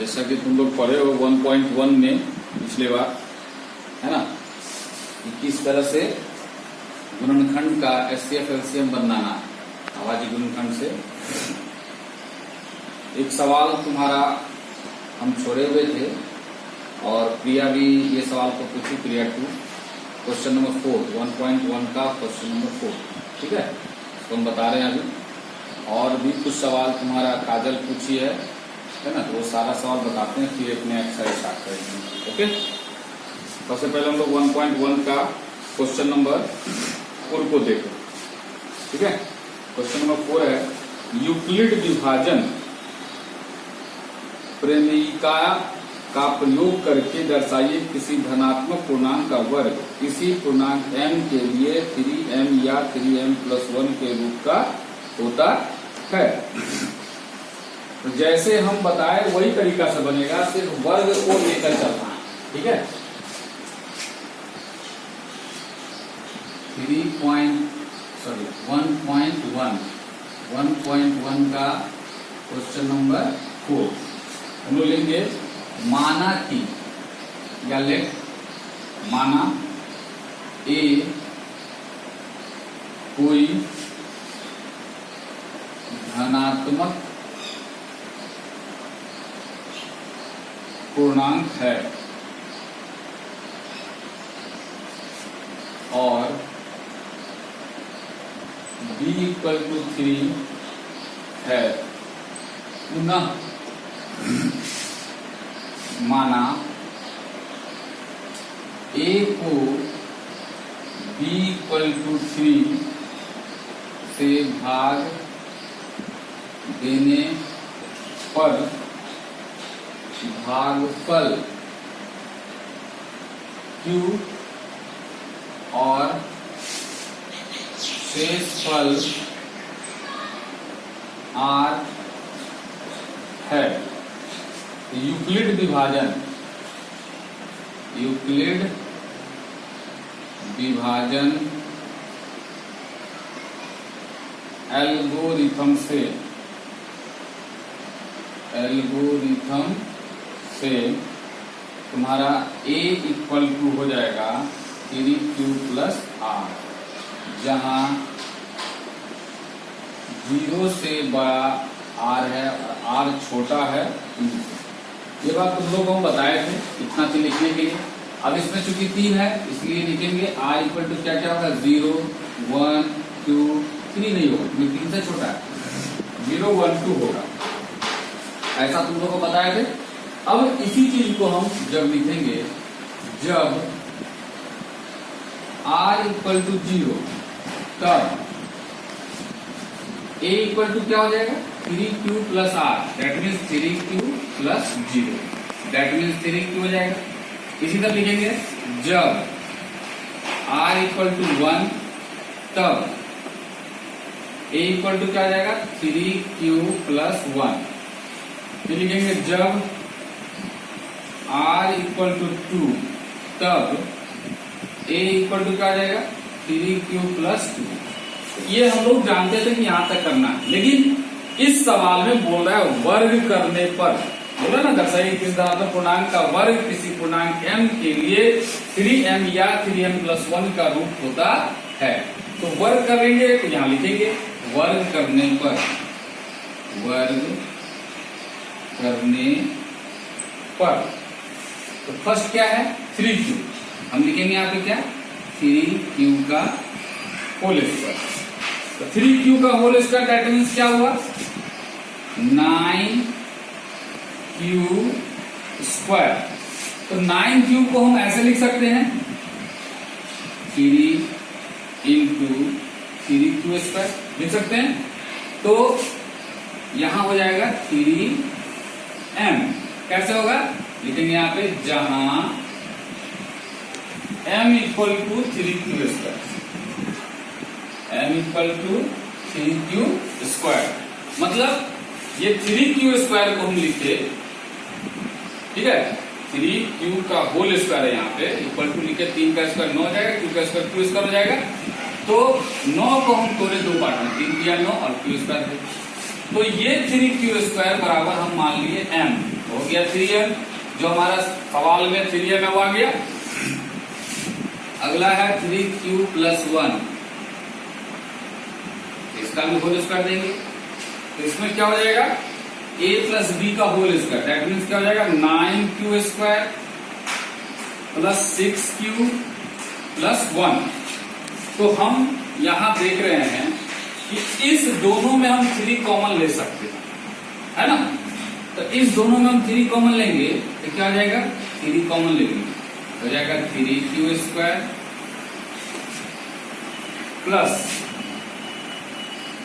जैसा कि तुम लोग पढ़े हो 1.1 में पिछले बार, है ना, कि किस तरह से गुणनखंड का एचसीएफ एलसीएम बनाना अभाज्य गुणनखंड से। एक सवाल तुम्हारा हम छोड़े हुए थे और प्रिया भी ये सवाल को पूछी, प्रिया 2, क्वेश्चन नंबर 4, 1.1 का क्वेश्चन नंबर 4, ठीक है, इसको हम बता रहे हैं अभी। और भी कुछ सवाल तुम्हारा काजल पूछी है ना, तो वो सारा सवाल बताते हैं, फिर अपने एक्सरसाइज स्टार्ट करेंगे। ओके, सबसे पहले हम लोग 1.1 का क्वेश्चन नंबर 4 को देखो, ठीक है। क्वेश्चन नंबर 4 है, यूक्लिड विभाजन प्रमेयिका का प्रयोग करके दर्शाइए किसी धनात्मक पूर्णांक का वर्ग किसी पूर्णांक m के लिए 3m या 3m+1 के रूप का होता है। तो जैसे हम बताए वही तरीका से बनेगा, सिर्फ वर्ग को लेकर चलना है, ठीक है। 1.1 का क्वेश्चन नंबर 4 हम लोग लेंगे। माना कि या लेट माना ए कोई धनात्मक पूर्णांक है और b = 3 है। पुनः माना a को b = 3 से भाग देने पर भागफल q और शेषफल r है। यूक्लिड विभाजन एल्गोरिथम से तुम्हारा a = हो जाएगा 3q + r, जहां 0 से बड़ा r है और r छोटा है 2। ये बात तुम लोगों को बताए थे इतना चीज लिखने के लिए। अब इसमें चूंकि 3 है इसलिए लिखेंगे r = क्या क्या होगा, 0, 1, 2, 3 नहीं होगा, 3 से छोटा है, 0, 1, 2 होगा, ऐसा तुम लोगों को बताए थे। अब इसी चीज को हम जब लिखेंगे, जब r = 0 तब a = क्या हो जाएगा, 3q + r, that means 3q + 0, that means 3q हो जाएगा। इसी तरह लिखेंगे, जब r = 1 तब a = क्या हो जाएगा, 3q + 1। फिर लिखेंगे, जब r = 2 तब a = क्या हो जाएगा, 3q + 2। ये हम लोग जानते थे कि यहां तक करना है, लेकिन इस सवाल में बोल रहा है वर्ग करने पर, बोला ना, दर्शाइए किसी धनात्मक पूर्णांक का वर्ग किसी पूर्णांक m के लिए 3m या 3m+1 का रूप होता है। तो वर्ग करेंगे तो यहां लिखेंगे, वर्ग करने पर तो फर्स्ट क्या है, 3q, हम लिखेंगे यहाँ पे क्या, 3q का होल स्क्वायर। तो 3q का होल स्क्वायर दैट मीन्स क्या हुआ, 9q²। तो 9q को हम ऐसे लिख सकते हैं, 3 × 3q² लिख सकते हैं। तो यहां हो जाएगा 3m, कैसे होगा, लिखेंगे यहाँ पे, जहां m = 3q², m = 3q², मतलब ये 3q² को हम लिखे, ठीक है, 3q का होल स्क्वायर है यहाँ पे, इक्वल टू लिखे, 3 का स्क्वायर 9 हो जाएगा, q का स्क्वायर q² हो जाएगा। तो 9 को हम तोड़े 2 पार्ट में, 3 × 9 और q² है। तो ये 3q² बराबर हम मान लिए m, हो गया 3m, जो हमारा सवाल में 3m है वो आ गया। अगला है 3q प्लस 1, इसका भी होल स्क्वायर देंगे। तो इसमें क्या हो जाएगा, a प्लस b का होल स्क्वायर, दैट मीन्स क्या हो जाएगा 9q square plus 6q plus 1। तो हम यहां देख रहे हैं कि इस दोनों में हम 3 कॉमन ले सकते हैं, है ना। तो इस दोनों में हम 3 कॉमन लेंगे तो क्या हो जाएगा, 3 कॉमन लेंगे हो जाएगा 3q square plus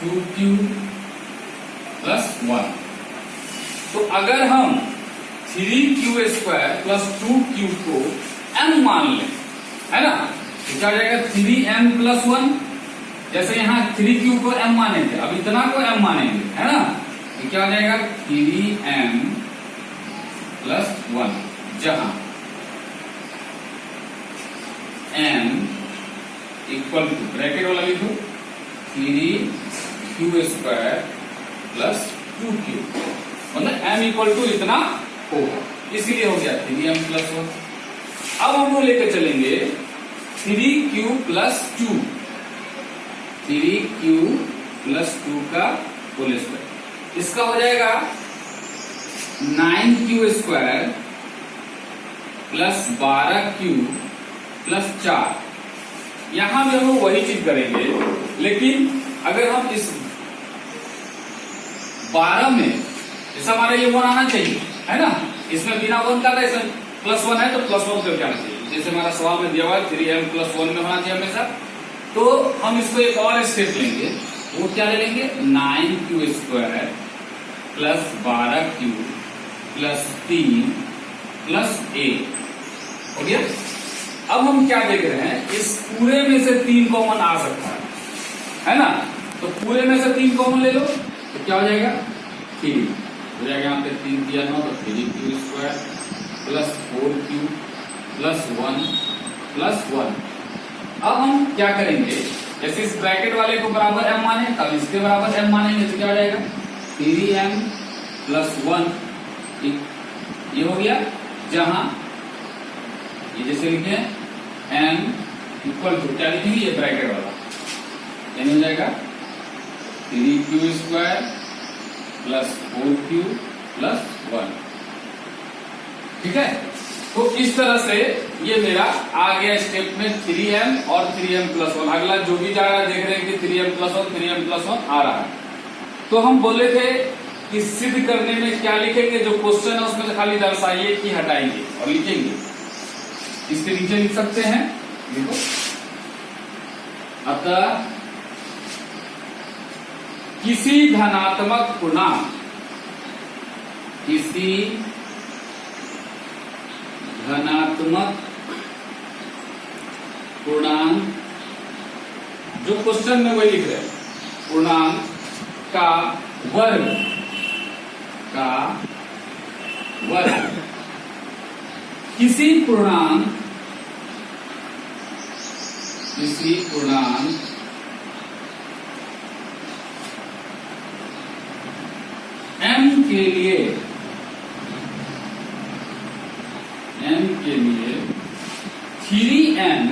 2q plus 1। तो अगर हम 3q स्क्वायर प्लस 2q को m मान लें, है ना, तो क्या हो जाएगा 3m प्लस 1। जैसे यहाँ 3q को m माने थे, अब इतना को m मानेंगे, है ना। तो क्या हो जाएगा 3m प्लस 1, जहां m इक्वल टू ब्रैकेट वाला लिखो 3q स्क्वायर प्लस 2q, मतलब m इक्वल टू इतना होगा, इसीलिए हो गया 3m प्लस 1। अब हम वो लेकर चलेंगे 3q प्लस 2, 3q प्लस 2 का होल स्क्वायर, इसका हो जाएगा 9q square plus 12q plus 4। यहां भी हम वही चीज करेंगे, लेकिन अगर हम इस 12 में जैसा हमारा ये 1 आना चाहिए, है ना, इसमें बिना 1 का था, इसमें प्लस 1 है तो प्लस 1 करके आना चाहिए। जैसे हमारा सवाल में दिया हुआ है 3m प्लस 1 में होना चाहिए हमेशा। तो हम इसको एक और स्टेप लेंगे, वो क्या ले लेंगे 9q square plus 12q plus 3 plus 1 हो गया। अब हम क्या देख रहे हैं, इस पूरे में से 3 कॉमन आ सकता है ना। तो पूरे में से 3 कॉमन ले लो तो क्या हो जाएगा 3 हो जाएगा, यहाँ पे 3 दिया 9 तो 3q square plus 4q plus 1 plus 1। अब हम क्या करेंगे, जैसे इस ब्रैकेट वाले को बराबर m माने, तब इसके बराबर m मानेंगे तो क्या हो जाएगा 3m प्लस 1, ये हो गया। जहां ये जैसे लिखे m इक्वल टू क्या लिखेंगे, ये ब्रैकेट वाला यानी हो जाएगा 3q square plus 4q plus 1, ठीक है। तो इस तरह से ये मेरा आ गया स्टेप में 3m और 3m प्लस 1। अगला जो भी जा रहा है देख रहे हैं कि 3m प्लस 1 3m प्लस 1 आ रहा है। तो हम बोले थे कि सिद्ध करने में क्या लिखेंगे, जो क्वेश्चन है उसमें से खाली दर्शाइए कि हटाएंगे और लिखेंगे। इसके नीचे लिख सकते हैं, देखो, अतः किसी धनात्मक पूर्णांक, किसी धनात्मक पूर्णांक, जो क्वेश्चन में वही लिख रहे हैं, पूर्णांक का वर्ग, का वर्ग किसी पूर्णांक m के लिए 3m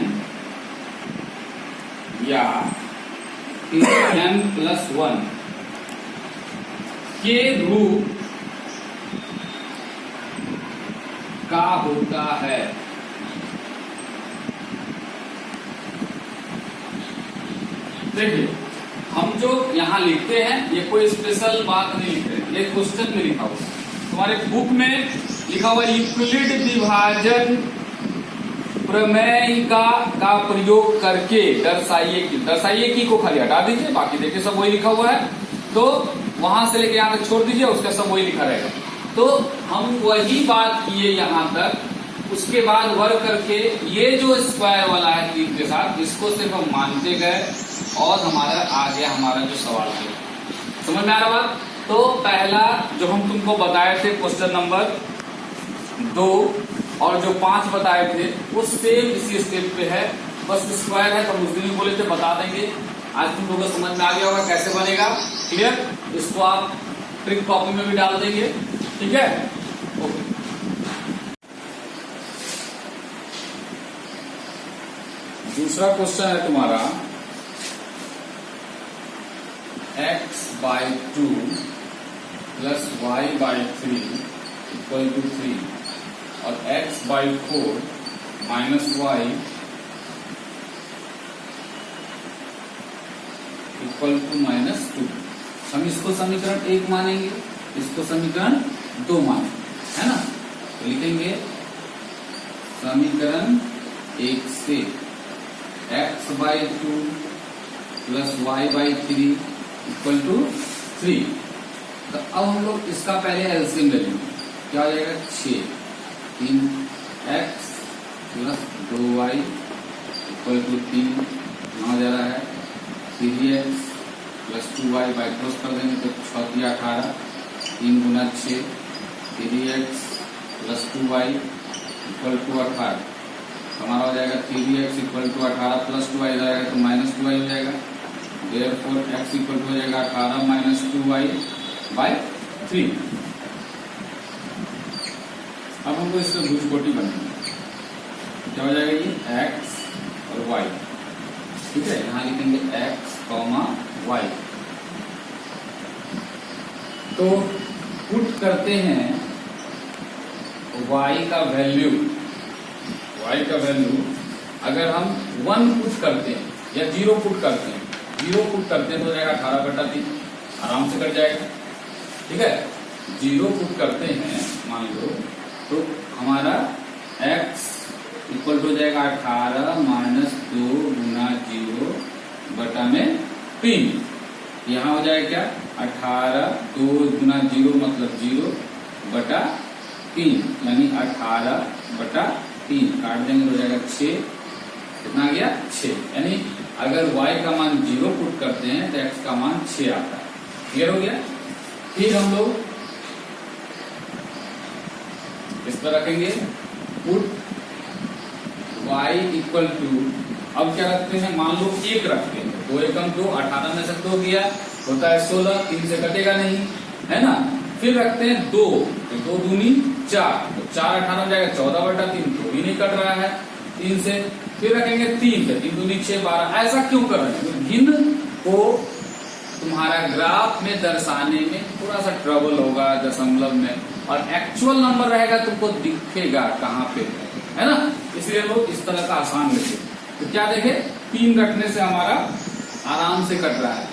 या 3m प्लस 1 के रूप का होता है। देखिए, हम जो यहाँ लिखते हैं ये कोई स्पेशल बात नहीं लिख रहे, ये क्वेश्चन में लिखा हुआ है। तुम्हारे बुक में लिखा हुआ यूक्लिड विभाजन प्रमेय का प्रयोग करके दर्शाइए की को खाली हटा दीजिए, बाकी देखिए सब वही लिखा हुआ है। तो वहां से लेके यहाँ तक छोड़ दीजिए, उसका सब वही लिखा रहेगा। तो हम वही बात किए यहाँ तक, उसके बाद वर्ग करके ये जो स्क्वायर वाला है 3 के साथ, इसको सिर्फ हम मानते गए और हमारा आ गया हमारा जो सवाल है। समझ में आ रहा बात। तो पहला जो हम तुमको बताए थे क्वेश्चन नंबर 2 और जो 5 बताए थे वो सेम इसी स्टेप पे है, बस स्क्वायर है। तो उस दिन बोले थे बता देंगे, आज तुम लोगों को समझ में आ गया होगा कैसे बनेगा। क्लियर, इसको आप ट्रिक कॉपी में भी डाल देंगे, ठीक है। ओके। दूसरा क्वेश्चन है तुम्हारा x/2 plus y/3 equal to 3 और x/4 minus y equal to -2। हम इसको समीकरण 1 मानेंगे, इसको समीकरण 2 मानेंगे, है ना। तो लिखेंगे समीकरण 1 से x/2 plus y/3 equal to 3। तो अब हम लोग इसका पहले एलसीएम ले लेंगे। क्या हो जाएगा 6, 3x plus 2y equal to 3। यहाँ जा रहा है 3x plus 2y by cross कर देंगे तो 6 × 18, 3 × 6, 3x plus 2y equal to 18। हमारा हो जाएगा 3x equal to 18 plus 2y इधर आएगा तो -2y हो जाएगा। देयरफॉर x इक्वल टू हो जाएगा 18 माइनस 2y बाई 3। अब हमको इसका भुजकोटि बनाएंगे। क्या हो जाएगा ये x और y, ठीक है। यहाँ लिखेंगे x, y। तो पुट करते हैं y का वैल्यू, अगर हम 1 पुट करते हैं या 0 पुट करते हैं, 0 पुट करते हैं तो हो जाएगा 18/3, आराम से कट जाएगा, ठीक है। 0 पुट करते हैं मान लो तो हमारा x इक्वल टू हो जाएगा 18 माइनस 2 गुना 0 बटा में 3। यहाँ हो जाएगा क्या 18, 2 गुना 0 मतलब 0 बटा 3, यानी 18/3 काट देंगे हो जाएगा 6। कितना आ गया 6। यानी अगर y का मान 0 पुट करते हैं तो x का मान 6 आता है। क्लियर हो गया। फिर हम लोग इस पर रखेंगे पुट y इक्वल टू, अब क्या रखते हैं, मान लो 1 रखते हैं, 2 एकम 2, 18 में से 2 गया होता है 16, 3 से कटेगा नहीं, है ना। फिर रखते हैं 2, तो 2 दूनी 4, तो 4 18 जाएगा 14/3, तो भी नहीं कट रहा है 3 से। फिर रखेंगे 3, तो 3 दूनी 6, 12। ऐसा क्यों कर रहे हैं? भिन्न को तुम्हारा ग्राफ में दर्शाने में थोड़ा सा ट्रबल होगा दशमलव में, और एक्चुअल नंबर रहेगा तुमको दिखेगा कहाँ पे, है ना। इसलिए लोग इस तरह का आसान लेते। तो क्या देखे 3 रखने से हमारा आराम से कट रहा है।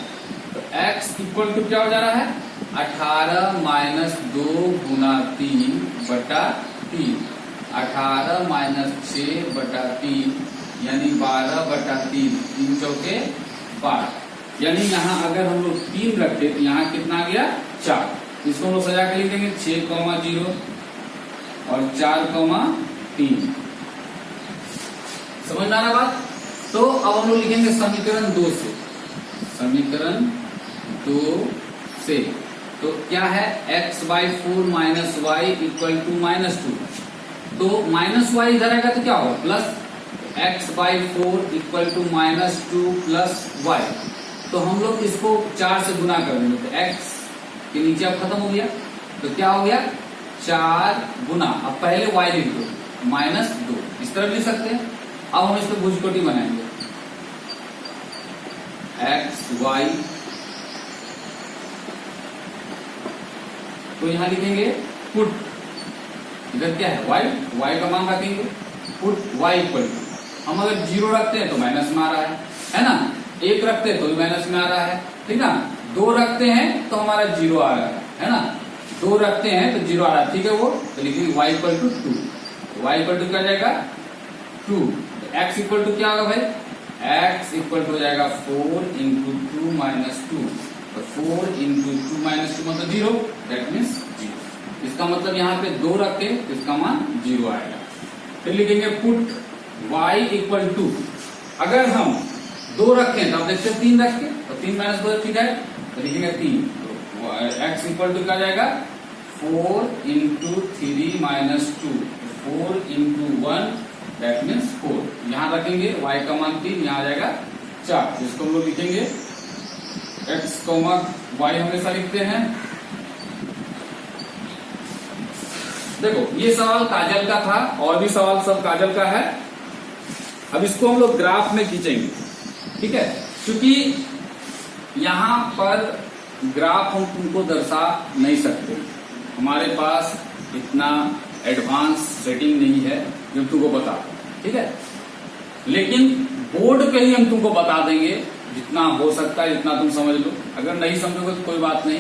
तो x इक्वल टू क्या हो जा रहा है 18 माइनस 2 गुना 3 बटा 3, 18 माइनस 6 बटा 3 यानी 12/3, 3 चौके 12। यानी यहाँ अगर हम लोग 3 रखते तो यहाँ कितना आ गया 4। इसको हम लोग सजा के लिख देंगे 6,0 और 4,3। समझ में आ रहा बात। तो अब हम लोग लिखेंगे समीकरण 2 से, समीकरण 2 से। तो क्या है x/4 minus y equal to -2। तो -y इधर आएगा तो क्या होगा plus x/4 equal to -2 plus y। तो हम लोग इसको 4 से गुना कर देंगे तो x के नीचे अब खत्म हो गया, तो क्या हो गया 4 गुना, अब पहले y लिख दो -2, इस तरह लिख सकते हैं। अब हम इसको भुजकोटि बनाएंगे x y, तो यहां लिखेंगे पुट, इधर क्या है y का मान रखेंगे, पुट y इक्वल टू, हम अगर 0 रखते हैं तो माइनस में आ रहा है ना, 1 रखते हैं तो भी माइनस में आ रहा है, ठीक ना। 2 रखते हैं तो हमारा 0 आ रहा है ना, 2 रखते हैं तो 0 आ रहा है, ठीक है वो। तो लिखेंगे y equal to 2, y equal to क्या जाएगा 2। x इक्वल टू क्या होगा भाई, x इक्वल टू हो जाएगा 4 इंटू 2 माइनस 2, तो 4 इंटू 2 माइनस 2 मतलब 0, दैट मीन्स 0। इसका मतलब यहाँ पे 2 रखे तो इसका मान 0 आएगा। फिर लिखेंगे पुट y इक्वल टू, अगर हम 2 रखें तो आप देखते हैं 3 रखे तो 3 माइनस 2 ठीक है, तो लिखेंगे 3, तो x इक्वल टू क्या जाएगा 4 into 3 minus 2, 4 into 1 that means 4। यहाँ रखेंगे y का मान 3, यहाँ आ जाएगा 4, जिसको हम लोग लिखेंगे x, y हमेशा लिखते हैं। देखो ये सवाल काजल का था, और भी सवाल सब काजल का है। अब इसको हम लोग ग्राफ में खींचेंगे, ठीक है, क्योंकि यहां पर ग्राफ हम तुमको दर्शा नहीं सकते, हमारे पास इतना एडवांस सेटिंग नहीं है जो तुमको बता, ठीक है, लेकिन बोर्ड पे ही हम तुमको बता देंगे जितना हो सकता है, जितना तुम समझ लो। अगर नहीं समझोगे तो कोई बात नहीं,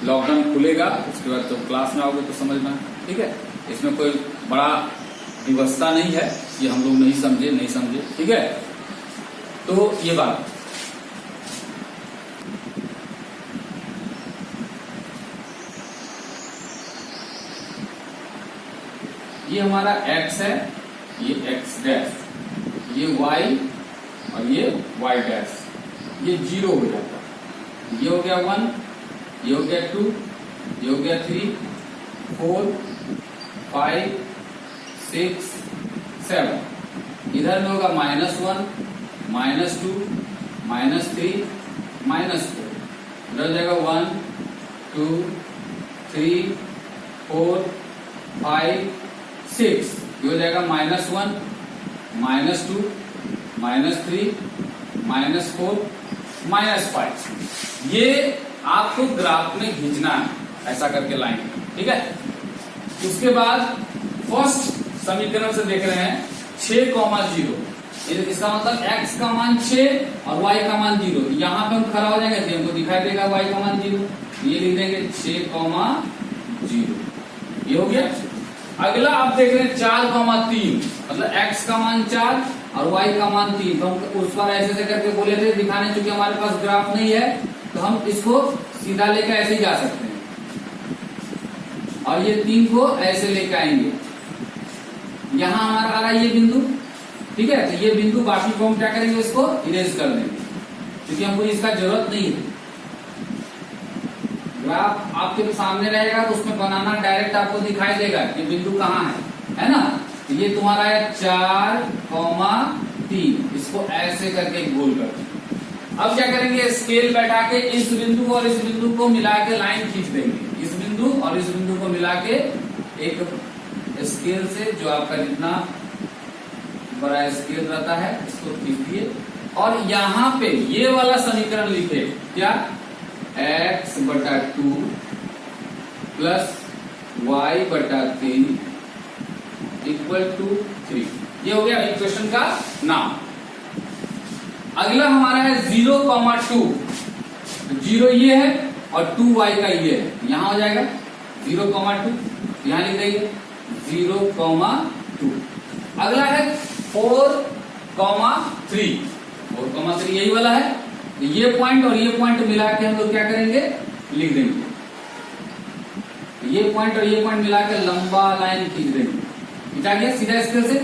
लॉकडाउन खुलेगा उसके बाद तो क्लास में आओगे तो समझना, ठीक है। इसमें कोई बड़ा व्यवस्था नहीं है कि हम लोग नहीं समझे, ठीक है। तो ये बात, ये हमारा x है, ये x डैश, ये y और ये y डैश, ये 0 हो जाता है। ये हो गया 1, ये हो गया 2, ये हो गया 3, 4, 5, 6, 7। इधर में होगा -1, -2, -3, -4। इधर हो जाएगा 1, 2, 3, 4, 5, 6। ये हो जाएगा -1, -2, -3, -4, -5। ये आपको ग्राफ में खींचना है ऐसा करके लाइन, ठीक है। उसके बाद फर्स्ट समीकरण से देख रहे हैं 6,0, इसका मतलब x का मान 6 और y का मान 0। यहां पे हम खड़ा हो जाएंगे तो हमको दिखाई देगा y का मान 0, ये लिख देंगे 6,0। ये हो गया। अगला आप देख रहे हैं 4,3, मतलब x का मान 4 और y का मान 3। तो हम उस पर ऐसे करके बोले थे दिखाने, चूंकि हमारे पास ग्राफ नहीं है तो हम इसको सीधा लेकर ऐसे ही जा सकते हैं और ये 3 को ऐसे लेकर आएंगे। यहां हमारा आ रहा है ये बिंदु, ठीक है, तो ये बिंदु बाकी को हम क्या करेंगे, इसको इरेज कर देंगे क्योंकि हमको इसका जरूरत नहीं है। ग्राफ आपके सामने रहेगा तो उसमें बनाना डायरेक्ट आपको दिखाई देगा कि बिंदु कहाँ है ना। तो ये तुम्हारा है 4,3, इसको ऐसे करके गोल कर देंगे। अब क्या करेंगे, स्केल बैठा के इस बिंदु और इस बिंदु को मिला के लाइन खींच देंगे, इस बिंदु और इस बिंदु को मिला के एक स्केल से, जो आपका जितना बड़ा स्केल रहता है इसको खींच दिए और यहाँ पे ये वाला समीकरण लिखे, क्या, x/2 प्लस y/3 = 3। ये हो गया इक्वेशन का नाम। अगला हमारा है 0,2, 0 ये है और 2y का ये है, यहां हो जाएगा 0,2, यहां लिख देंगे 0,2। अगला है 4,3, 4,3 यही वाला है। ये पॉइंट और ये पॉइंट मिला के हम लोग क्या करेंगे, लिख देंगे। ये पॉइंट और ये पॉइंट मिला के लंबा लाइन खींच देंगे। खींचा गया सीधा, स्केल से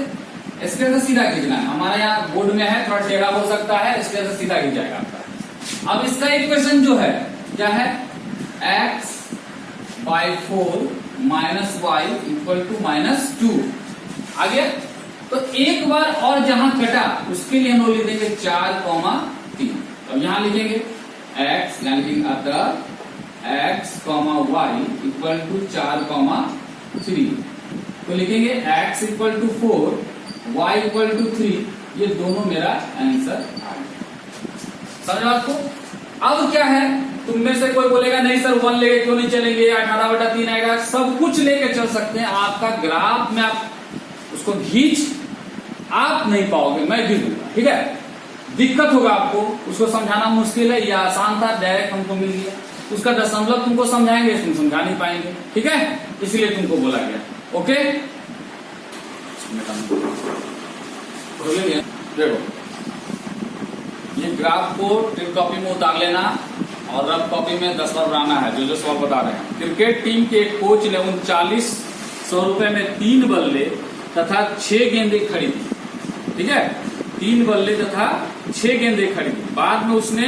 सीधा खींचना है। हमारे यहाँ बोर्ड में है थोड़ा टेढ़ा हो सकता है, स्केल से सीधा खींच जाएगा आपका। अब इसका इक्वेशन जो है क्या है, x/4 - y = -2। आगे तो एक बार और जहां कटा उसके लिए हम लोग लिख देंगे 4,3। अब यहां लिखेंगे x, यहां लिखेंगे अतः x, y = 4,3। तो लिखेंगे x = 4, y = 3। ये दोनों मेरा आंसर आ गया। समझ आपको। अब क्या है, तुम में से कोई बोलेगा नहीं सर 1 लेके क्यों नहीं चलेंगे, 18/3 आएगा, सब कुछ लेके चल सकते हैं। आपका ग्राफ में आप उसको खींच आप नहीं पाओगे, मैं भी दूंगा, ठीक है। दिक्कत होगा आपको, उसको समझाना मुश्किल है, या आसान था, डायरेक्ट हमको मिल गया। उसका दशमलव तुमको समझाएंगे, तुम समझा नहीं पाएंगे, ठीक है, इसलिए तुमको बोला गया। ओके, देखो ये ग्राफ को ट्रिक कॉपी में उतार लेना और रफ कॉपी में 10 बार बनाना है, जो सवाल बता रहे हैं। क्रिकेट टीम के एक कोच ने 3900 रुपए में 3 बल्ले तथा 6 गेंदें खरीदी, ठीक है, 3 बल्ले तथा 6 गेंदें खरीदी। बाद में उसने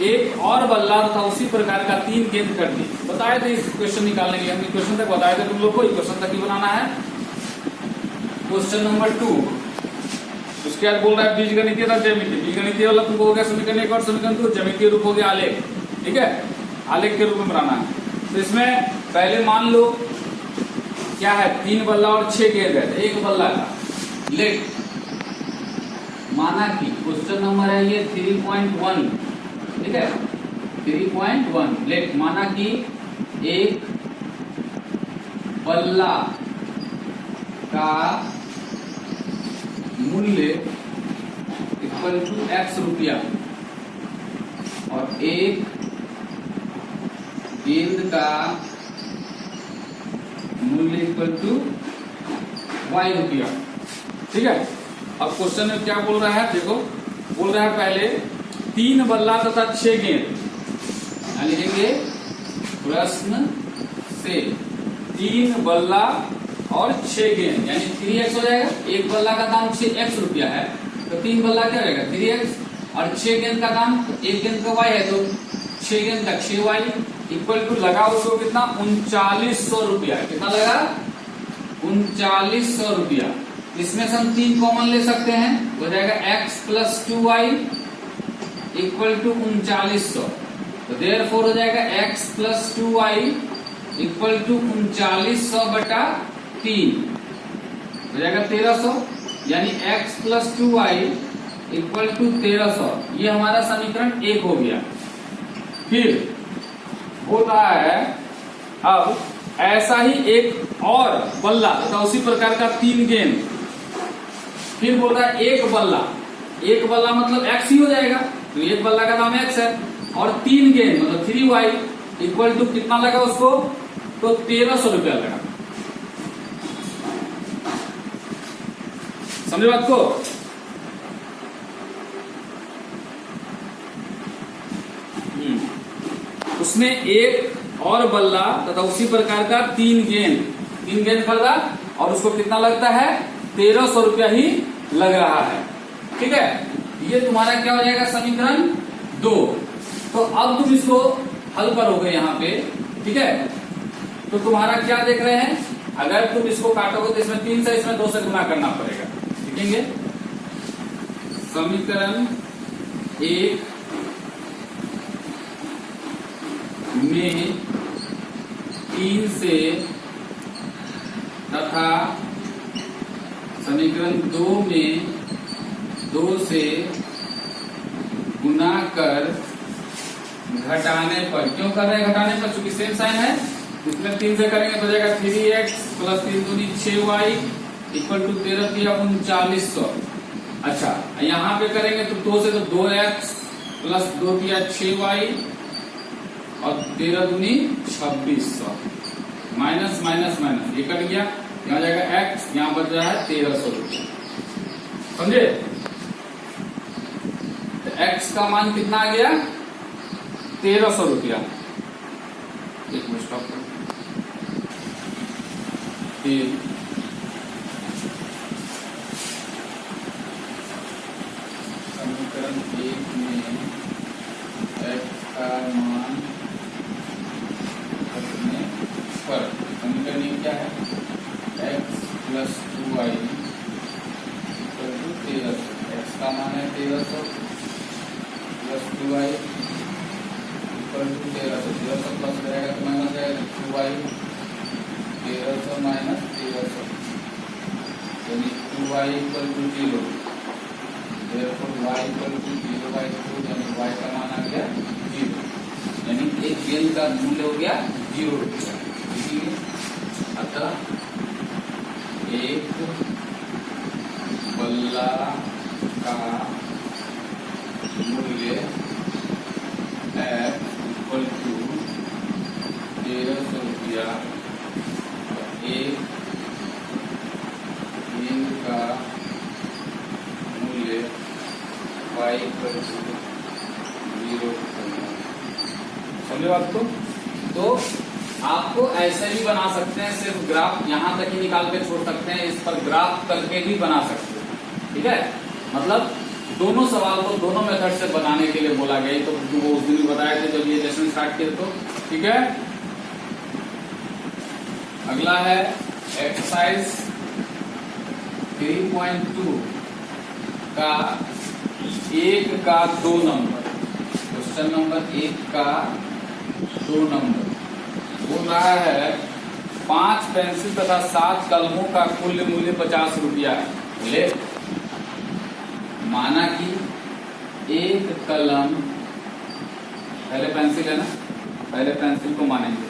एक और बल्ला तथा उसी प्रकार का 3 गेंद खरीदी। बताए थे इस क्वेश्चन निकालने के लिए, हम इक्वेशन तक बताए थे तुम लोग को, इक्वेशन तक ही बनाना है। क्वेश्चन नंबर 2, उसके बाद बोल रहा है बीजगणितीय तथा ज्यामितीय। बीजगणितीय वाला तुमको हो गया समीकरण 1 और समीकरण 2, ज्यामितीय रूप हो गया आलेख, ठीक है, आलेख के रूप में बनाना है। तो इसमें पहले मान लो क्या है, 3 बल्ला और 6 गेंद है, 1 बल्ला का लेग माना कि क्वेश्चन नंबर है ये 3.1, ठीक है 3.1। लेट माना कि एक बल्ला का मूल्य इक्वल टू x रुपया और एक गेंद का मूल्य इक्वल टू y रुपया, ठीक है। अब क्वेश्चन में क्या बोल रहा है, देखो बोल रहा है पहले 3 बल्ला तथा 6 गेंद, लिखेंगे प्रश्न से 3 बल्ला और 6 गेंद यानी 3x हो जाएगा। एक बल्ला का दाम 6x रुपया है तो 3 बल्ला क्या रहेगा 3x और 6 गेंद का दाम, एक गेंद का y है तो 6 गेंद का 6y इक्वल टू लगा उसको कितना 3900 रुपया। कितना लगा 3900 रुपया। इसमें से हम 3 कॉमन ले सकते हैं, हो जाएगा x plus 2y equal to 3900। तो देयरफॉर हो जाएगा x plus 2y equal to 3900 बटा 3 हो जाएगा 1300, यानी x plus 2y equal to 1300। ये हमारा समीकरण 1 हो गया। फिर बोल रहा है अब ऐसा ही एक और बल्ला तथा उसी प्रकार का 3 गेंद। फिर बोल रहा है एक बल्ला मतलब x ही हो जाएगा, तो एक बल्ला का दाम x है और 3 गेंद मतलब 3y इक्वल टू कितना लगा उसको, तो 1300 रुपया लगा। समझे बात को। उसने एक और बल्ला तथा उसी प्रकार का 3 गेंद खरीदा और उसको कितना लगता है 1300 रुपया ही लग रहा है, ठीक है। ये तुम्हारा क्या हो जाएगा समीकरण 2। तो अब तुम इसको हल करोगे यहाँ पे, ठीक है। तो तुम्हारा क्या देख रहे हैं, अगर तुम इसको काटोगे तो इसमें 3 से इसमें 2 से गुना करना पड़ेगा। लिखेंगे समीकरण 1 में 3 से तथा समीकरण 2 में 2 से गुना कर घटाने पर, क्यों कर रहे हैं घटाने पर, चूंकि सेम साइन है। इसमें 3 से करेंगे तो जाएगा 3x प्लस 3 दूनी 6y इक्वल टू 13 किया 3900। अच्छा यहाँ पे करेंगे तो 2 से तो 2x प्लस 2 किया 6y और 13 दूनी 2600 माइनस माइनस माइनस ये कट गया, यहाँ जाएगा x, यहाँ बच रहा है 1300 रुपया। समझे। तो x का मान कितना आ गया 1300 रुपया। एक मिनट स्टॉप करो। समीकरण 1 में x का मान रखने पर समीकरण 1 क्या है x plus 2y equal to 1300। x का मान है 1300 plus 2y equal to 1300 plus रहेगा तो माइनस रहेगा 2y 1300 माइनस 1300 यानी 2y equal to 0। therefore y equal to 0/2 यानी y का मान आ गया 0, यानी एक गेंद का मूल्य हो गया 0 रुपया। इसलिए अतः एक बल्ला का मूल्य इक्वल टू 1300 रुपया, एक गेंद का मूल्य y इक्वल टू 0। समझे बात को। तो आपको ऐसे भी बना सकते हैं, सिर्फ ग्राफ यहाँ तक ही निकाल के छोड़ सकते हैं, इस पर ग्राफ करके भी बना सकते हैं, ठीक है। मतलब दोनों सवाल को दोनों मेथड से बनाने के लिए बोला गया, तो वो उस दिन भी बताए थे जब ये लेसन स्टार्ट किए तो, ठीक है। अगला है एक्सरसाइज 3.2 का 1 का 2 नंबर। क्वेश्चन नंबर 1 का 2 नंबर बोल रहा है 5 पेंसिल तथा 7 कलमों का कुल मूल्य 50 रुपया है। ले माना कि एक कलम, पहले पेंसिल है ना, पहले पेंसिल को मानेंगे,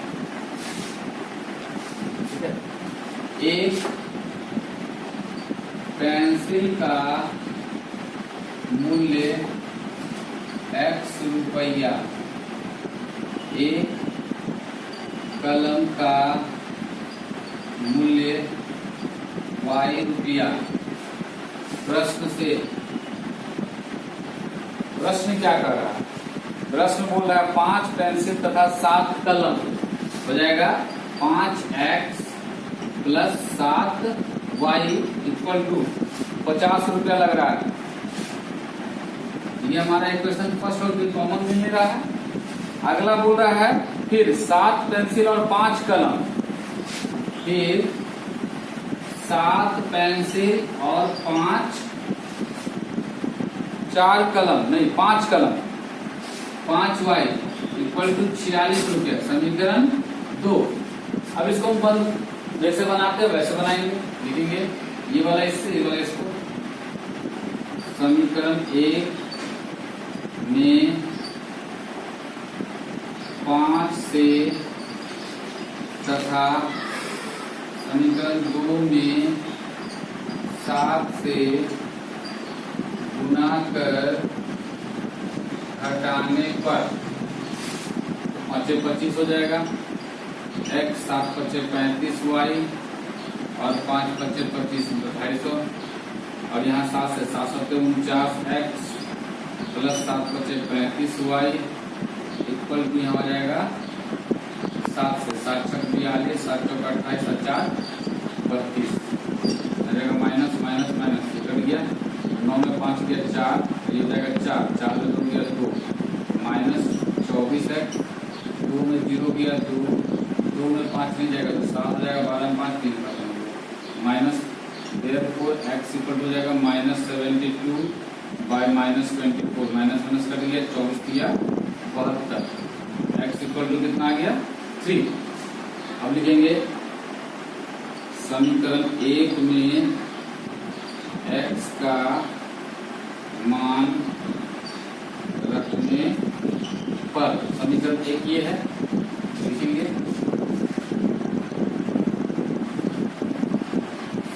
ठीक है। एक पेंसिल का मूल्य x रुपया, एक कलम का मूल्य y रुपया। प्रश्न क्या कर रहा है? प्रश्न बोल रहा है 5 पेंसिल तथा 7 कलम हो जाएगा 5x plus 7y equal to 50 रुपया लग रहा है। ये हमारा इक्वेशन फर्स्ट और कॉमन मिल रहा है। अगला बोल रहा है फिर 7 पेंसिल और 5 कलम, फिर 7 पेंसिल और 4 कलम, नहीं 5 कलम, 5y इक्वल टू 46 रुपया। समीकरण 2। अब इसको हम बंद जैसे बनाते हैं वैसे बनाएंगे, लिखेंगे ये वाला इससे, ये वाला इसको। समीकरण 1 में 5 से तथा समीकरण 2 में 7 से गुणा कर घटाने पर 5 25 हो जाएगा। x 7 5 35y और 5 5 25 250, और यहाँ 7 से 7 49x plus 7 5 35y equal to यहाँ हो जाएगा 7 से 7 छक 42, 7 चौक 28, 7 4 32 हो जाएगा। माइनस माइनस माइनस कट गया, 9 में 5 गया 4, ये हो जाएगा 4, 4 में 2 गया 2, माइनस 24 है, 2 में 0 गया 2, 2 में 5 नहीं जाएगा तो 7 हो जाएगा, 12 में 5 3 माइनस, देयरफॉर x इक्वल हो जाएगा minus 72 bye minus 24, minus minus cut गया, 24 किया 72, x इक्वल टू कितना आ गया 3। अब लिखेंगे समीकरण 1 में x का मान रखने पर, समीकरण 1 ये है, लिखेंगे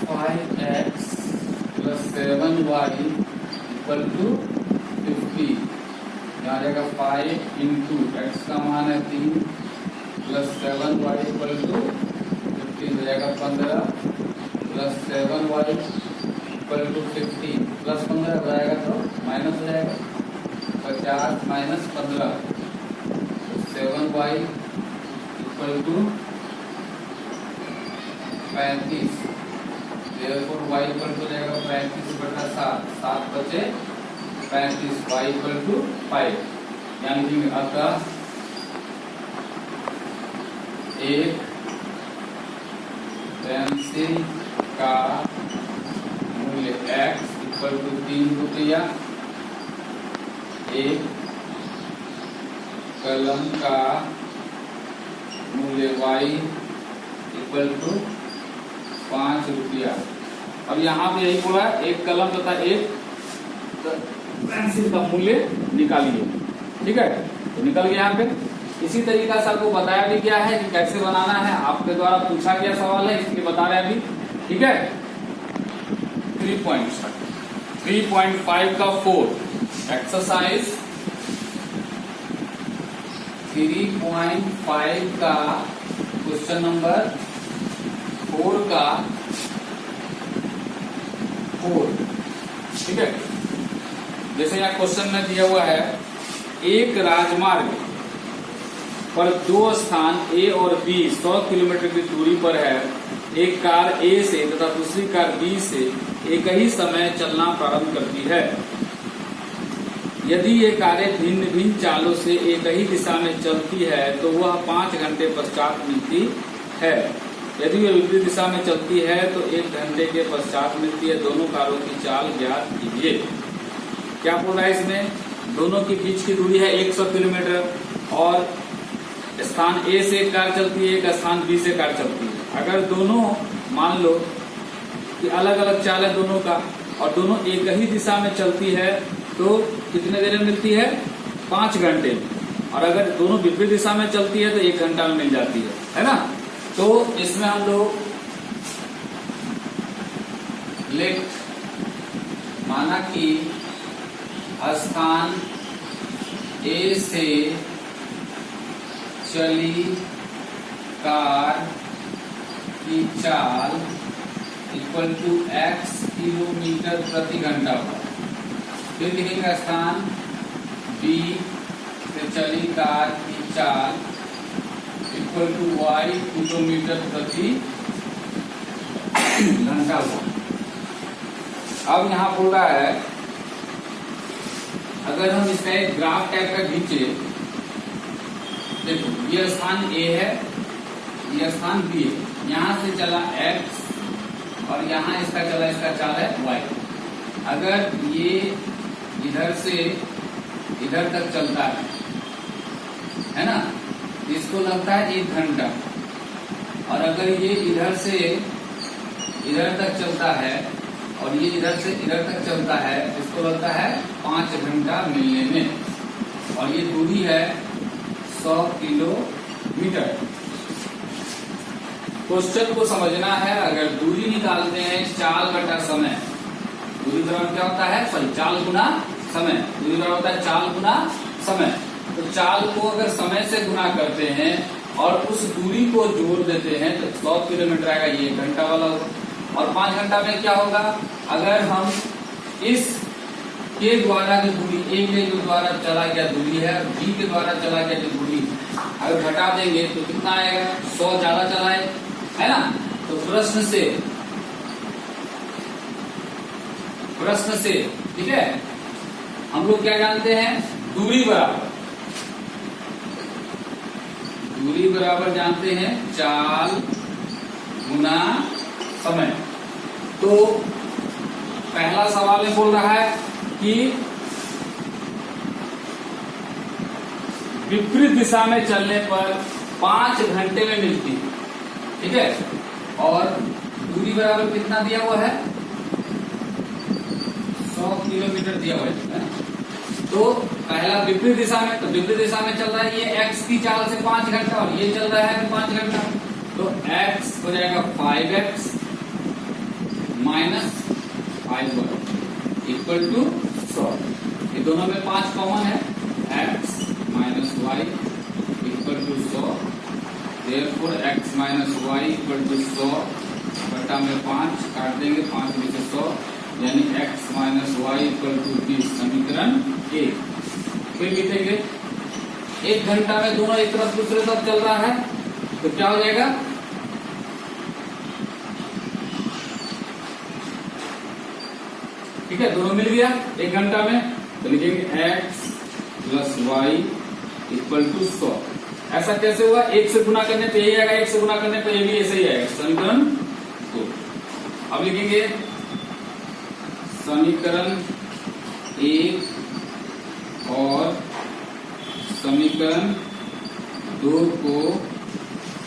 5x plus 7y equal to 50। यहाँ आ जाएगा 5 इंटू एक्स का मान है 3 प्लस 7y इक्वल टू 15 हो जाएगा 15 plus 7y equal to 50 plus 15 हो जाएगा तो माइनस हो जाएगा 50 minus 15, 7y equal to 35, therefore y equal to हो जाएगा 35/7, 7 बचे 35, y इक्वल टू 5। यानी कि अतः एक पेंसिल का मूल्य x इक्वल टू 3 रुपया, एक कलम का मूल्य y इक्वल टू 5 रुपया। अब यहाँ पे यही बोला है एक कलम तथा एक पेंसिल का मूल्य निकालिए, ठीक है, तो निकल गया यहाँ पे। इसी तरीका से आपको बताया भी गया है कि कैसे बनाना है, आपके द्वारा पूछा गया सवाल है इसलिए बता रहे हैं अभी, ठीक है। 3.5 का 4 एक्सरसाइज 3.5 का क्वेश्चन नंबर 4 का 4, ठीक है। जैसे यहाँ क्वेश्चन में दिया हुआ है एक राजमार्ग पर दो स्थान A और B 100 किलोमीटर की दूरी पर है। एक कार A से तथा दूसरी कार B से एक ही समय चलना प्रारंभ करती है। यदि ये कारें भिन्न भिन्न चालों से एक ही दिशा में चलती है तो वह 5 घंटे पश्चात मिलती है। यदि वह विपरीत दिशा में चलती है तो 1 घंटे के पश्चात मिलती है। दोनों कारों की चाल ज्ञात कीजिए। क्या बोल रहा है इसमें? दोनों के बीच की दूरी है 100 किलोमीटर और स्थान A से एक कार चलती है, एक स्थान B से कार चलती है। अगर दोनों मान लो कि अलग अलग चाल है दोनों का, और दोनों एक ही दिशा में चलती है तो कितने देर में मिलती है? 5 घंटे में। और अगर दोनों विपरीत दिशा में चलती है तो 1 घंटा में मिल जाती है ना। तो इसमें हम लोग माना कि स्थान ए से चली कार की चाल इक्वल टू x किलोमीटर प्रति घंटा हुआ। फिर लिखेंगे स्थान B से चली कार की चाल इक्वल टू y किलोमीटर प्रति घंटा हुआ। अब यहाँ बोल रहा है अगर हम इसका एक ग्राफ टाइप का खींचे, देखो ये स्थान A है, ये स्थान B है, यहाँ से चला x और यहाँ इसका चला, इसका चाल है y। अगर ये इधर से इधर तक चलता है ना, इसको लगता है 1 घंटा। और अगर ये इधर से इधर तक चलता है और ये इधर से इधर तक चलता है, इसको लगता है 5 घंटा मिलने में। और ये दूरी है 100 किलोमीटर। क्वेश्चन को समझना है, अगर दूरी निकालते हैं चाल बटा समय, दूरी बराबर क्या होता है? सॉरी, चाल गुना समय। दूरी बराबर होता है चाल गुना समय। तो चाल को अगर समय से गुना करते हैं और उस दूरी को जोड़ देते हैं तो 100 किलोमीटर आएगा, ये 1 घंटा वाला होगा। और 5 घंटा में क्या होगा? अगर हम इस के द्वारा जो दूरी, ए के जो द्वारा चला गया दूरी है, बी के द्वारा चला गया जो दूरी, अगर घटा देंगे तो कितना आएगा? 100 ज्यादा चला है ना। तो प्रश्न से ठीक है, हम लोग क्या जानते हैं? दूरी बराबर जानते हैं चाल गुना समय। तो पहला सवाल में बोल रहा है कि विपरीत दिशा में चलने पर 5 घंटे में मिलती है, ठीक है। और दूरी बराबर कितना दिया हुआ है? 100 किलोमीटर दिया हुआ है। तो पहला विपरीत दिशा में, तो विपरीत दिशा में चल रहा है ये x की चाल से 5 घंटा और ये चल रहा है 5 घंटा। तो x हो जाएगा 5x minus 5y equal to 100। ये दोनों में 5 कॉमन है, x minus y equal to 100। Therefore x minus y equal to 100 बटा में 5 काट देंगे, 5 में से 100 यानी x minus y equal to 20, समीकरण 1। फिर लिखेंगे 1 घंटा में दोनों एक तरफ दूसरे तरफ चल रहा है तो क्या हो जाएगा? ठीक है, दोनों मिल गया 1 घंटा में। तो लिखेंगे x plus y equal to 100। ऐसा कैसे हुआ? 1 से गुना करने पे यही आएगा, 1 से गुना करने पे ये भी ऐसे ही आएगा, समीकरण 2। अब लिखेंगे समीकरण 1 और समीकरण 2 को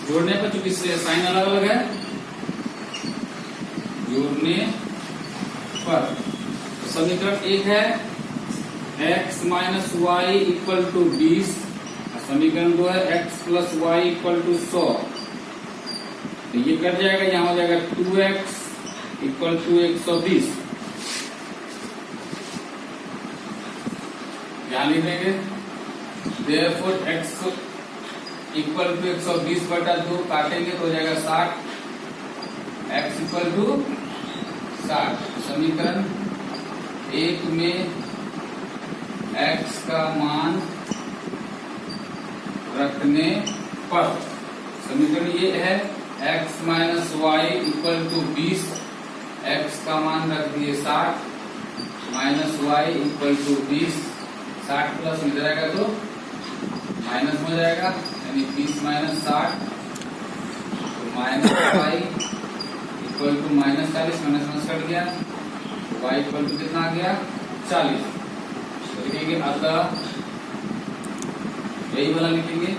जोड़ने पर, चूंकि साइन अलग अलग है, जोड़ने पर समीकरण 1 है x minus y equal to 20, समीकरण 2 है x plus y equal to 100। तो ये कट जाएगा, यहां हो जाएगा 2x इक्वल टू 120। ध्यान लिखेंगे, देयरफॉर x इक्वल टू 120 बटा 2 काटेंगे तो हो जाएगा 60, x इक्वल टू 60। समीकरण 1 में x का मान रखने पर समीकरण ये है x minus y equal to 20, x का मान रख दिए 60 minus y equal to 20। 60 plus इधर आएगा तो माइनस हो जाएगा, यानी 20 माइनस 60 तो minus y equal to minus 40, minus minus cut गया, y इक्वल टू कितना आ गया? 40। तो लिखेंगे अतः, यही वाला लिखेंगे,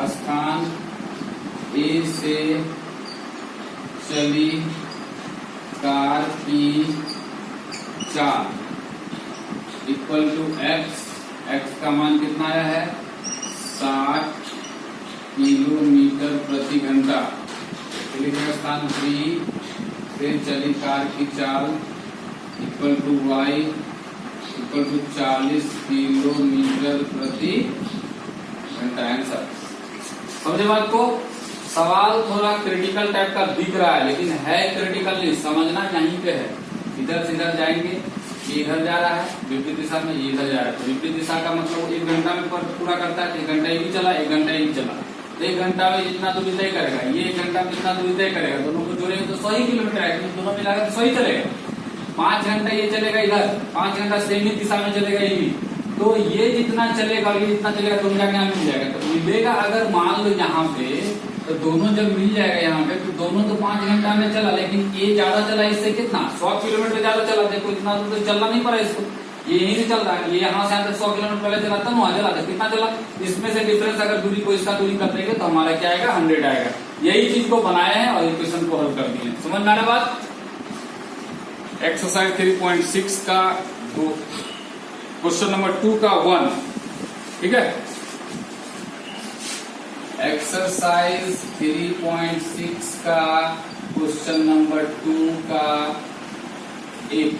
स्थान A से चली कार की चाल इक्वल टू एक्स का मान कितना आया है 60 किलोमीटर प्रति घंटा। लिखेगा स्थान बी, फिर चली कार की चाल equal to y equal to 40 kilometre प्रति घंटा। आंसर समझे बात को। सवाल थोड़ा क्रिटिकल टाइप का दिख रहा है, लेकिन है क्रिटिकल नहीं, समझना यहीं पे है। इधर से इधर जाएंगे, ये इधर जा रहा है विपरीत दिशा में, ये इधर जा रहा है, तो विपरीत दिशा का मतलब 1 घंटा में पूरा करता है। 1 घंटा ये भी चला, 1 घंटा ये भी चला, तो 1 घंटा में जितना दूरी तय करेगा, ये 1 घंटा में जितना दूरी तय करेगा, दोनों को जोड़ेंगे तो 100 किलोमीटर आएगा, दोनों मिलाकर तो 100 चलेगा। 5 घंटा ये चलेगा इधर, 5 घंटा सेम ही दिशा में चलेगा ये भी, तो ये जितना चलेगा और ये जितना चलेगा दोनों का क्या मिल जाएगा, तो मिलेगा। अगर मान लो यहाँ पे, तो दोनों जब मिल जाएगा यहाँ पे, तो दोनों तो 5 घंटा में चला, लेकिन ये ज्यादा चला, इससे कितना 100 किलोमीटर ज्यादा चला। देखो इतना दूर तो चलना नहीं पड़ा इसको, ये यहीं से चल रहा है, ये यहाँ से आकर 100 किलोमीटर पहले चला तब वहां चला था, कितना चला। इसमें से डिफरेंस अगर दूरी को इसका दूरी कर देंगे तो हमारा क्या आएगा 100 आएगा। यही चीज को बनाया है और इक्वेशन को हल कर दिए। समझ में आ रहा बात। एक्सरसाइज 3.6 का क्वेश्चन नंबर 2 का 1, ठीक है। एक्सरसाइज 3.6 का क्वेश्चन नंबर 2 का 1,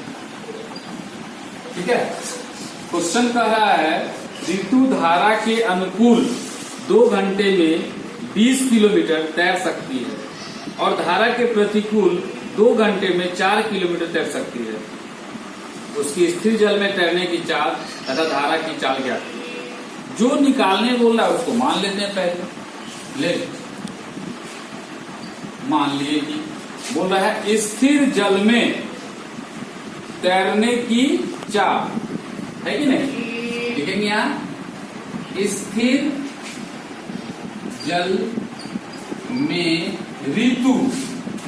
ठीक है। क्वेश्चन कह रहा है ऋतु धारा के अनुकूल 2 घंटे में 20 किलोमीटर तैर सकती है और धारा के प्रतिकूल 2 घंटे में 4 किलोमीटर तैर सकती है। उसकी स्थिर जल में तैरने की चाल तथा धारा की चाल क्या है। जो निकालने बोल रहा है उसको मान लेते हैं पहले। ले मान लिए कि बोल रहा है स्थिर जल में तैरने की चाल है कि नहीं। लिखेंगे यहां स्थिर जल में ऋतु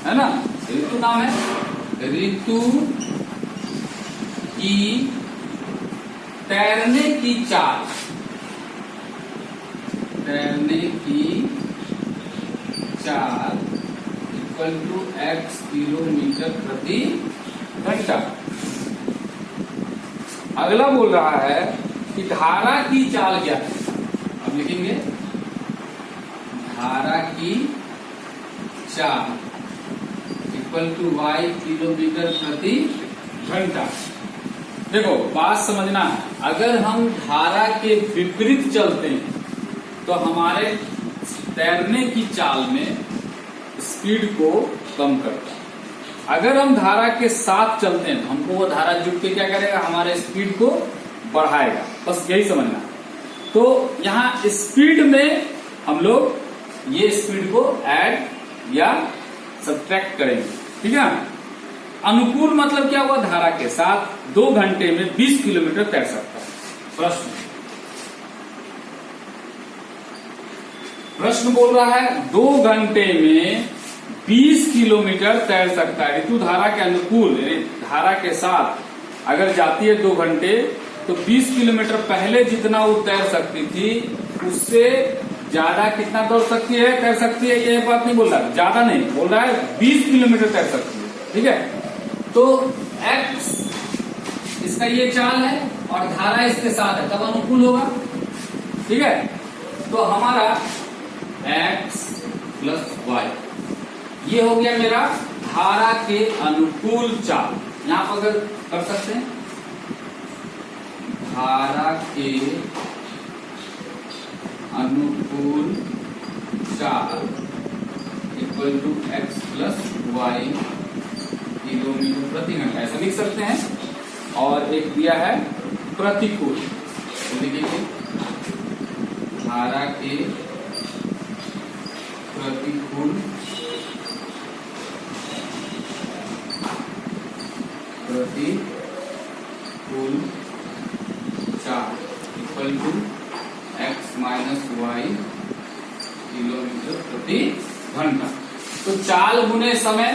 है ना, ऋतु नाम है, ऋतु की तैरने की चाल, तैरने की चाल इक्वल टू x किलोमीटर प्रति घंटा। अगला बोल रहा है कि धारा की चाल क्या है। अब लिखेंगे धारा की चाल इक्वल टू y किलोमीटर प्रति घंटा। देखो बात समझना है, अगर हम धारा के विपरीत चलते हैं तो हमारे तैरने की चाल में स्पीड को कम करता है। अगर हम धारा के साथ चलते हैं तो हमको वो धारा जुड़ के क्या करेगा, हमारे स्पीड को बढ़ाएगा। बस यही समझना। तो यहाँ स्पीड में हम लोग ये स्पीड को ऐड या सब्ट्रैक्ट करेंगे, ठीक है। अनुकूल मतलब क्या हुआ, धारा के साथ 2 घंटे में 20 किलोमीटर तैर सकता है। प्रश्न बोल रहा है 2 घंटे में 20 किलोमीटर तैर सकता है। ऋतु धारा के अनुकूल यानी धारा के साथ अगर जाती है 2 घंटे तो 20 किलोमीटर पहले जितना वो तैर सकती थी उससे ज्यादा कितना दौड़ सकती है, तैर सकती है। ये बात नहीं बोल रहा, ज्यादा नहीं बोल रहा है, 20 किलोमीटर तैर सकती है, ठीक है। तो x इसका ये चाल है और धारा इसके साथ है, तब अनुकूल होगा, ठीक है। तो हमारा x प्लस वाई ये हो गया मेरा धारा के अनुकूल चाल। यहां पर अगर कर सकते हैं धारा के अनुकूल चाल equal to x plus y kilometre प्रति घंटा, ऐसा लिख सकते हैं। और एक दिया है प्रतिकूल, तो देखिए धारा के प्रतिकूल चाल equal to x minus y kilometre प्रति घंटा। तो चाल गुने समय,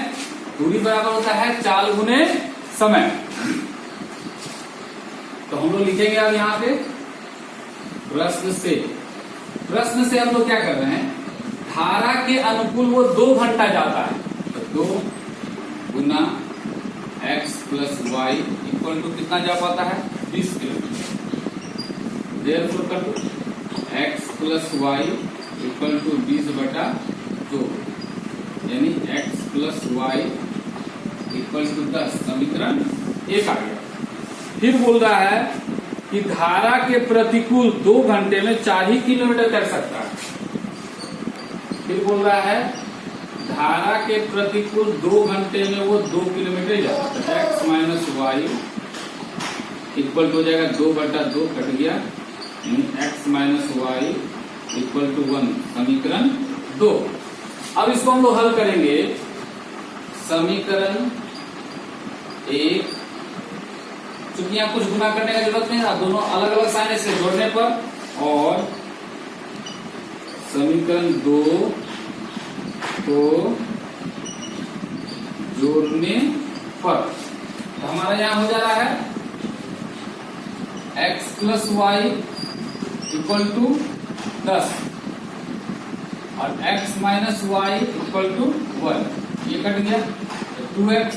दूरी बराबर होता है चाल गुने समय। तो हम लोग लिखेंगे अब यहाँ पे प्रश्न से हम लोग क्या कर रहे हैं, धारा के अनुकूल वो 2 घंटा जाता है, तो 2 गुना x plus y equal to कितना जा पाता है 20 किलोमीटर। देयरफॉर कर दो x plus y equal to 20/2 यानी x plus y equal to 10 समीकरण 1 आ गया। फिर बोल रहा है कि धारा के प्रतिकूल 2 घंटे में 4 ही किलोमीटर कर सकता है। फिर बोल रहा है धारा के प्रतिकूल 2 घंटे में वो 2 किलोमीटर जाता है। X minus y equal to हो जाएगा 2/2 कट गया, x minus y equal to 1 समीकरण 2। अब इसको हम लोग हल करेंगे। समीकरण 1 चूंकि यहाँ कुछ गुना करने का जरूरत नहीं है, दोनों अलग अलग साइन से जोड़ने पर, और समीकरण 2 को जोड़ने पर तो हमारा यहां हो जा रहा है x plus y equal to 10 और x minus y equal to 1। ये कट गया तो 2x,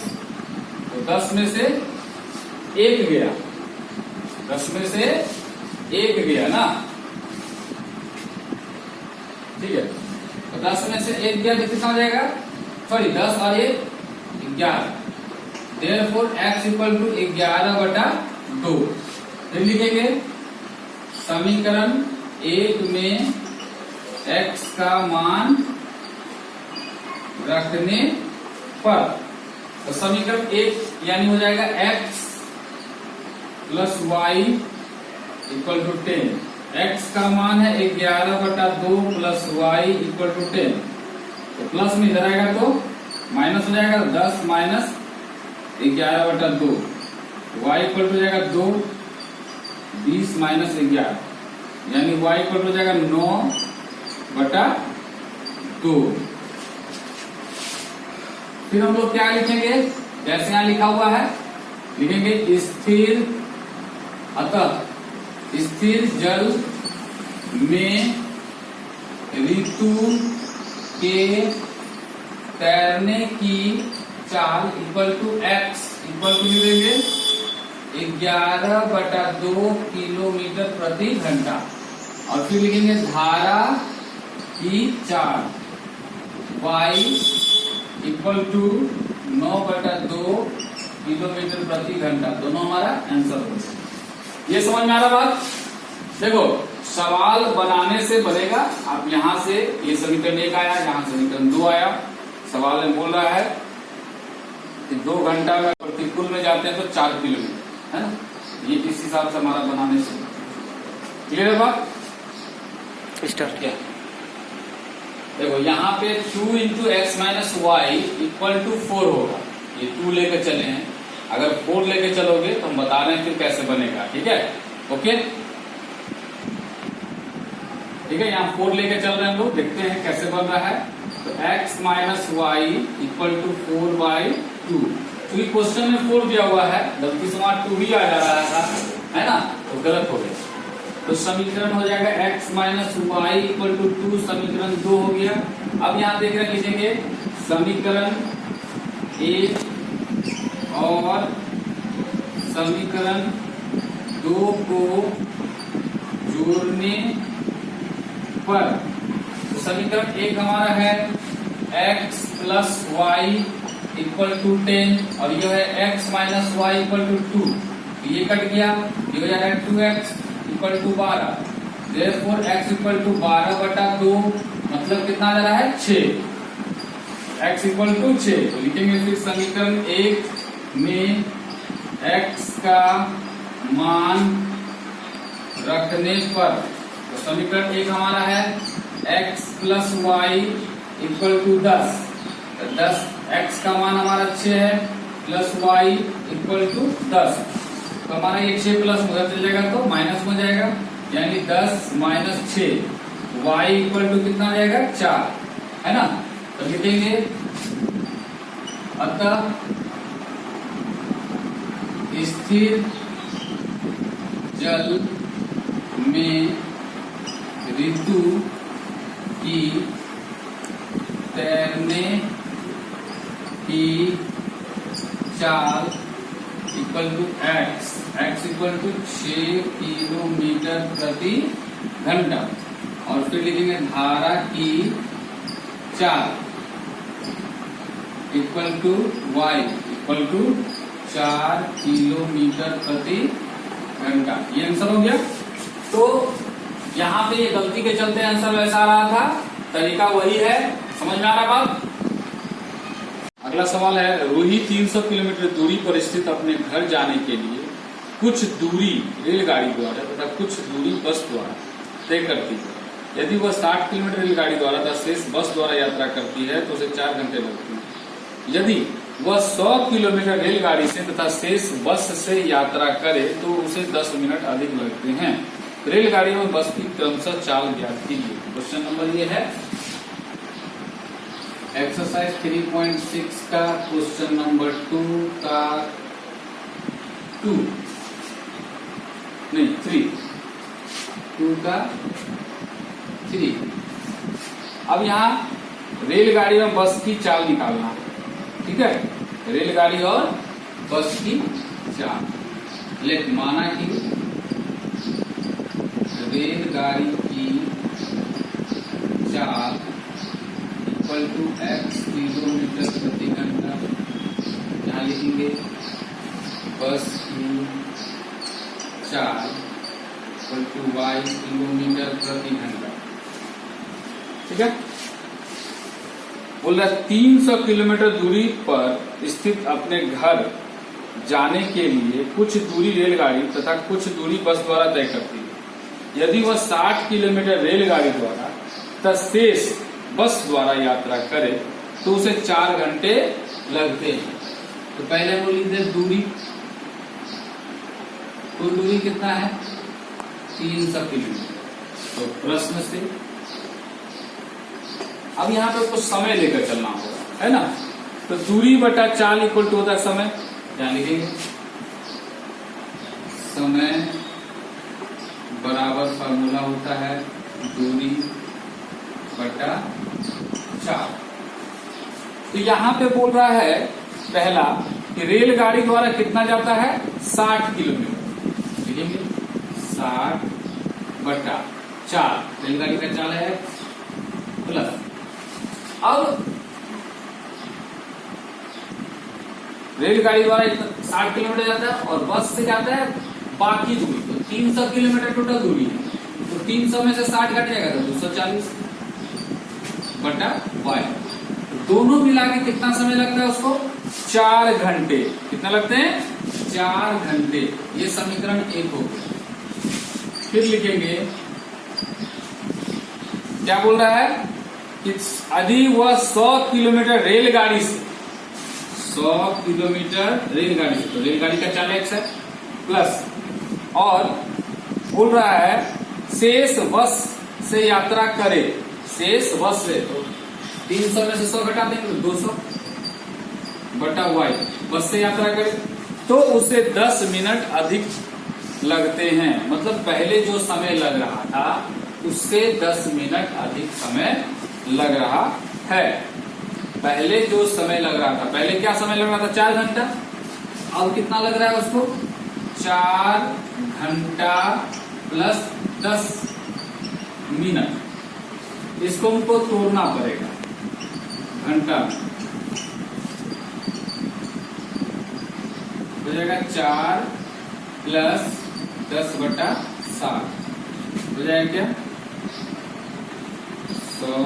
तो 10 में से 1 गया, 10 में से 1 गया ना, ठीक है। तो 10 में से 1 गया तो कितना हो जाएगा, सॉरी 10 और 1 11। Therefore x equal to 11/2। फिर लिखेंगे समीकरण 1 में x का मान रखने पर, तो समीकरण 1 यानी हो जाएगा x plus y equal to 10। x का मान है 11/2 प्लस वाई इक्वल टू 10। तो प्लस में इधर आएगा तो माइनस हो जाएगा, 10 माइनस 11/2, y इक्वल टू हो जाएगा 2, 20 माइनस 11 यानी y इक्वल हो जाएगा 9/2। फिर हम लोग क्या लिखेंगे, जैसे यहां लिखा हुआ है लिखेंगे स्थिर, अतः स्थिर जल में ऋतु के तैरने की चाल equal to x equal to लिखेंगे 11/2 किलोमीटर प्रति घंटा, और फिर लिखेंगे धारा की चाल y इक्वल टू 9/2 किलोमीटर प्रति घंटा। दोनों हमारा आंसर होगा। ये समझ में आ रहा बात? देखो सवाल बनाने से बनेगा। आप यहां से ये समीकरण 1 आया, यहां समीकरण 2 आया। सवाल में बोल रहा है कि 2 घंटा में प्रतिकूल में जाते हैं तो 4 किलोमीटर, है ना। ये इस हिसाब से हमारा बनाने से क्लियर है बात? स्टार्ट क्या देखो यहाँ पे 2 into x minus y equal to 4 होगा। ये 2 लेकर चले हैं, अगर 4 लेके चलोगे तो हम बता रहे हैं फिर कैसे बनेगा। ठीक है, ओके, ठीक है। यहाँ 4 लेके चल रहे हैं हम लोग, देखते हैं कैसे बन रहा है। तो x minus y equal to 4/2। क्योंकि क्वेश्चन में 4 दिया हुआ है, गलती से वहां 2 ही आ जा रहा था, है ना, तो गलत हो गया। तो समीकरण हो जाएगा x minus y equal to 2, समीकरण 2 हो गया। अब यहाँ देख रहे लिखेंगे समीकरण 1 और समीकरण 2 को जोड़ने पर, तो समीकरण 1 हमारा है x plus y equal to 10 और यह है x minus y equal to 2। ये कट गया, ये हो जाएगा 2x equal to 12। Therefore x equal to 12/2 मतलब कितना जा रहा है 6। x इक्वल टू 6 तो लिखेंगे फिर समीकरण 1 में x का मान रखने पर, तो समीकरण 1 हमारा है x plus y equal to 10। 10 x का मान हमारा 6 है प्लस y इक्वल टू 10। तो हमारा ये 6 प्लस उधर चल जाएगा तो माइनस में जाएगा, यानी 10 माइनस 6 y इक्वल टू कितना आ जाएगा 4, है ना। तो लिखेंगे अतः स्थिर जल में ऋतु की तैरने की चाल equal to x, x equal to 6 kilometre प्रति घंटा, और फिर लिखेंगे धारा की चाल equal to y equal to 4 kilometre प्रति घंटा। ये आंसर हो गया। तो यहाँ पे ये गलती के चलते आंसर वैसा आ रहा था, तरीका वही है। समझ में आ रहा बात? अगला सवाल है, रूही 300 किलोमीटर दूरी पर स्थित अपने घर जाने के लिए कुछ दूरी रेलगाड़ी द्वारा तथा कुछ दूरी बस द्वारा तय करती है। यदि वह 60 किलोमीटर रेलगाड़ी द्वारा तथा शेष बस द्वारा यात्रा करती है तो उसे 4 घंटे लगते हैं। यदि वह 100 किलोमीटर रेलगाड़ी से तथा शेष बस से यात्रा करे तो उसे 10 मिनट अधिक लगते हैं। रेलगाड़ी में बस की क्रमशः चाल ज्ञात कीजिए। क्वेश्चन नंबर ये है एक्सरसाइज 3.6 का क्वेश्चन नंबर 2 का 2 का 3। अब यहाँ रेलगाड़ी और बस की चाल निकालना है, ठीक है। रेलगाड़ी और बस की चाल। लेट माना कि रेलगाड़ी की चाल इक्वल टू x किलोमीटर प्रति घंटा, यहाँ लिखेंगे बस की चाल इक्वल टू y किलोमीटर प्रति घंटा, ठीक है। बोल रहा है 300 किलोमीटर दूरी पर स्थित अपने घर जाने के लिए कुछ दूरी रेलगाड़ी तथा कुछ दूरी बस द्वारा तय करती है। यदि वह 60 किलोमीटर रेलगाड़ी द्वारा तथा शेष बस द्वारा यात्रा करे तो उसे 4 घंटे लगते हैं। तो पहले वो लिख दे दूरी, तो दूरी कितना है 300 किलोमीटर। तो प्रश्न से अब यहाँ पे कुछ समय लेकर चलना होगा, है ना। तो दूरी बटा चाल इक्वल टू होता है समय, क्या लिखेंगे समय बराबर फार्मूला होता है दूरी बटा चाल। तो यहाँ पे बोल रहा है पहला कि रेलगाड़ी द्वारा कितना जाता है 60 किलोमीटर, लिखेंगे 60 बटा चाल, रेलगाड़ी का चाल है प्लस। अब रेलगाड़ी द्वारा 60 किलोमीटर जाता है और बस से जाता है बाकी दूरी, तो 300 किलोमीटर टोटल दूरी है। तो 300 में से 60 घट जाएगा तो 240 बटा वाई। दोनों मिला के कितना समय लगता है उसको 4 घंटे। कितना लगते हैं 4 घंटे। ये समीकरण 1 हो गया। फिर लिखेंगे क्या बोल रहा है कि यदि वह 100 किलोमीटर रेलगाड़ी से 100 किलोमीटर रेलगाड़ी से, तो रेलगाड़ी का चाल x है प्लस, और बोल रहा है शेष बस से यात्रा करे, शेष बस से, तो 300 में से 100 घटा देंगे 200 बटा वाई, बस से यात्रा करे तो उसे 10 मिनट अधिक लगते हैं। मतलब पहले जो समय लग रहा था उससे 10 मिनट अधिक समय लग रहा है। पहले जो समय लग रहा था, पहले क्या समय लग रहा था 4 घंटा, अब कितना लग रहा है उसको 4 घंटा प्लस 10 मिनट। इसको हमको तोड़ना पड़ेगा घंटा, हो जाएगा 4 प्लस 10 बटा 7 हो जाएगा क्या 100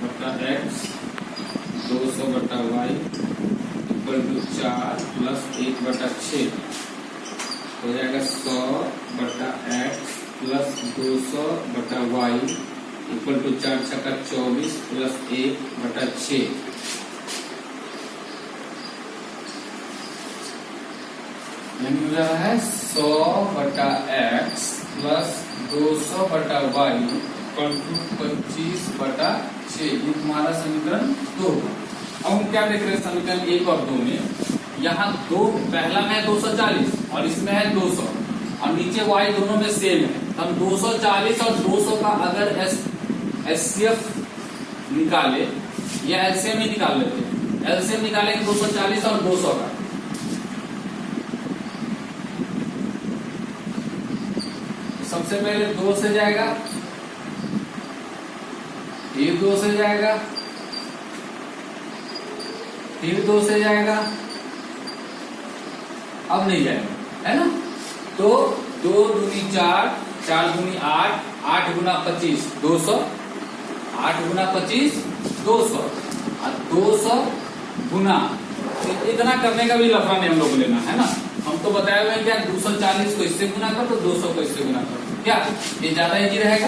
बटा x 200 बटा y इक्वल टू 4 प्लस 1 बटा 6 हो जाएगा 100 बटा x प्लस 200 बटा y इक्वल टू 4 छक्का 24 प्लस 1 बटा 6। यानी हो जा रहा है 100 बटा x प्लस 200 बटा y इक्वल टू 25 बटा 6। ये तुम्हारा समीकरण 2 होगा। अब हम क्या देख रहे हैं समीकरण 1 और 2 में, यहाँ 2 पहला में है 240 और इसमें है 200 और नीचे y दोनों में सेम है। तो हम 240 और 200 का अगर HCF निकाले या LCM ही निकाल लेते हैं। LCM निकालेंगे 240 और 200 का, सबसे पहले 2 से जाएगा, फिर 2 से जाएगा, फिर 2 से जाएगा, अब नहीं जाएगा, है ना। तो 2 दूनी 4, 4 दूनी 8, 8 गुना 25 200, 8 गुना 25 200, और 200 गुना, इतना करने का भी लफड़ा नहीं हम लोग को लेना है ना। हम तो बताए हुए हैं क्या, 240 को इससे गुना करो तो 200 को इससे गुना करो, क्या ये ज्यादा इजी रहेगा।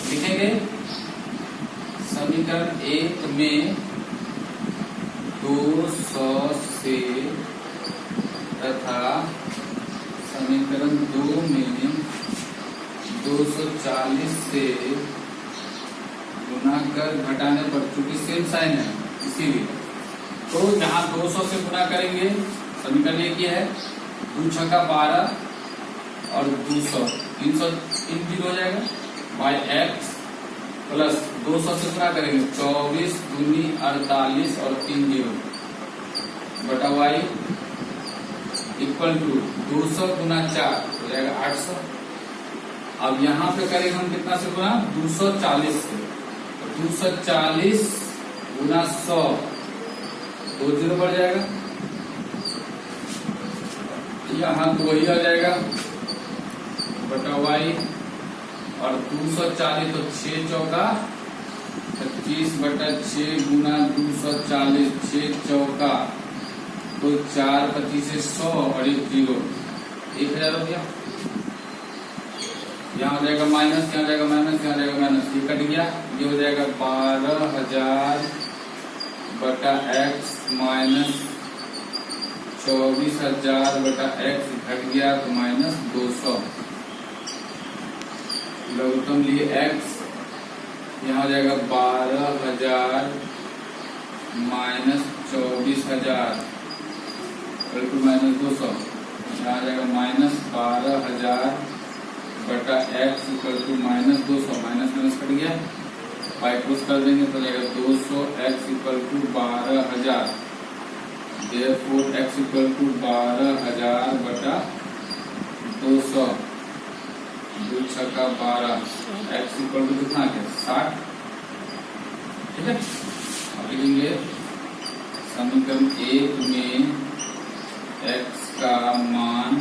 लिखेंगे समीकरण 1 में 200 से तथा समीकरण 2 में 240 से गुना कर घटाने पर, चूंकि सेम साइन है इसीलिए, तो जहां 200 से गुना करेंगे, समीकरण एक ये है, 2 छक्का 12 और 200, 300 3 जीरो हो जाएगा, बाई एक्स प्लस 200 से गुना करेंगे 24 दूनी 48 और 3 जीरो बटा वाई इक्वल टू 200 गुना 4 हो जाएगा 800। अब यहाँ पे करेंगे हम कितना से गुना, 240 से, 240 गुना 100, 2 जीरो बढ़ जाएगा, यहाँ तो वही आ जाएगा बटा वाई, और 240 तो 6 चौका 25 बटा 6 गुना 240, 6 चौका तो 4 25 100 और 1 जीरो, 1000 हो गया। यहाँ हो जाएगा माइनस, यहाँ जाएगा माइनस, यहाँ जाएगा माइनस, ये कट गया, ये हो जाएगा 12,000 बटा एक्स माइनस 24,000 बटा एक्स, घट गया तो माइनस 200, लघुत्तम लिए x, यहाँ हो जाएगा 12,000 माइनस 24,000 टू माइनस 200, यहाँ आ जाएगा माइनस 12,000 बटा x equal to minus 200, minus minus cut गया, बाई क्रॉस कर देंगे तो जाएगा 200 x equal to 12,000, therefore x equal to 12,000 बटा 200, 2 छक्का 12, x इक्वल टू कितना है 60, ठीक है। अब लिखेंगे समीकरण 1 में x का मान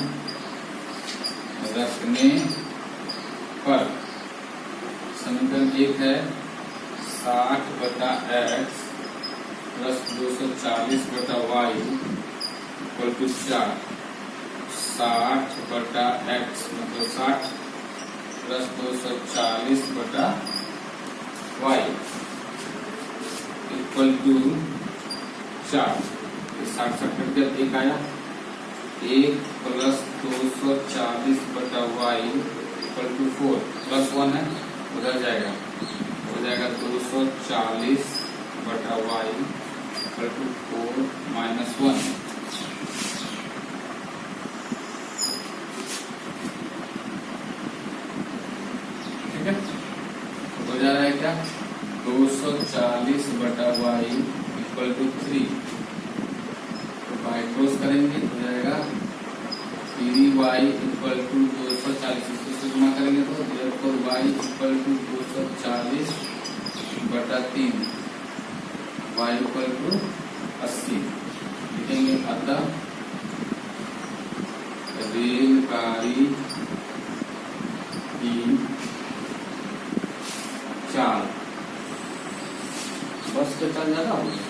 रखने पर, समीकरण 1 है 60 बटा x प्लस 240 बटा y इक्वल टू 4, 60 बटा x मतलब 60 प्लस 240 बटा y इक्वल टू 4, 60 कट गया, 1 आया, 1 प्लस 240 बटा y इक्वल टू 4, प्लस 1 है उधर जाएगा, हो जाएगा 240 बटा y इक्वल टू 4 माइनस 1, हो जा रहा है क्या 240 बटा y इक्वल टू 3, तो बाई क्रॉस करेंगे हो जाएगा 3y इक्वल टू 240, इससे गुना करेंगे तो देयरफॉर y इक्वल टू 240 बटा 3, y इक्वल टू 80, लिखेंगे अतः रेलगाड़ी की चाल, बस के चाल ज्यादा हो गया,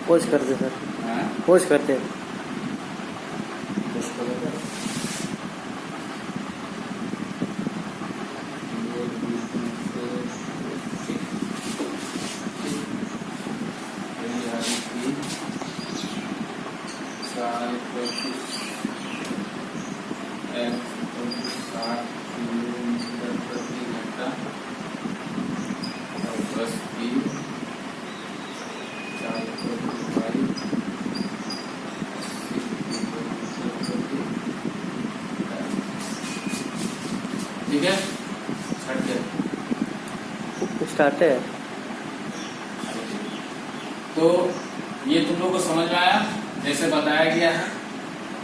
पोज करते सर, पोज करते स्टार्ट है। तो ये तुम लोग को समझ में आया जैसे बताया गया है।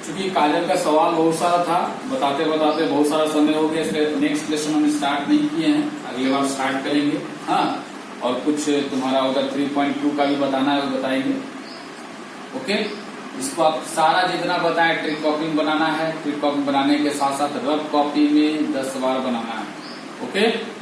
चूंकि काजल का सवाल बहुत सारा था, बताते बताते बहुत सारा समय हो गया, इसलिए नेक्स्ट लेसन हम स्टार्ट नहीं किए हैं, अगली बार स्टार्ट करेंगे। हाँ, और कुछ तुम्हारा उधर 3.2 का भी बताना है, वो बताएंगे। ओके, इसको आप सारा जितना बताया ट्रिक कॉपी में बनाना है, ट्रिक कॉपी बनाने के साथ साथ रफ कॉपी में 10 बार बनाना है। ओके।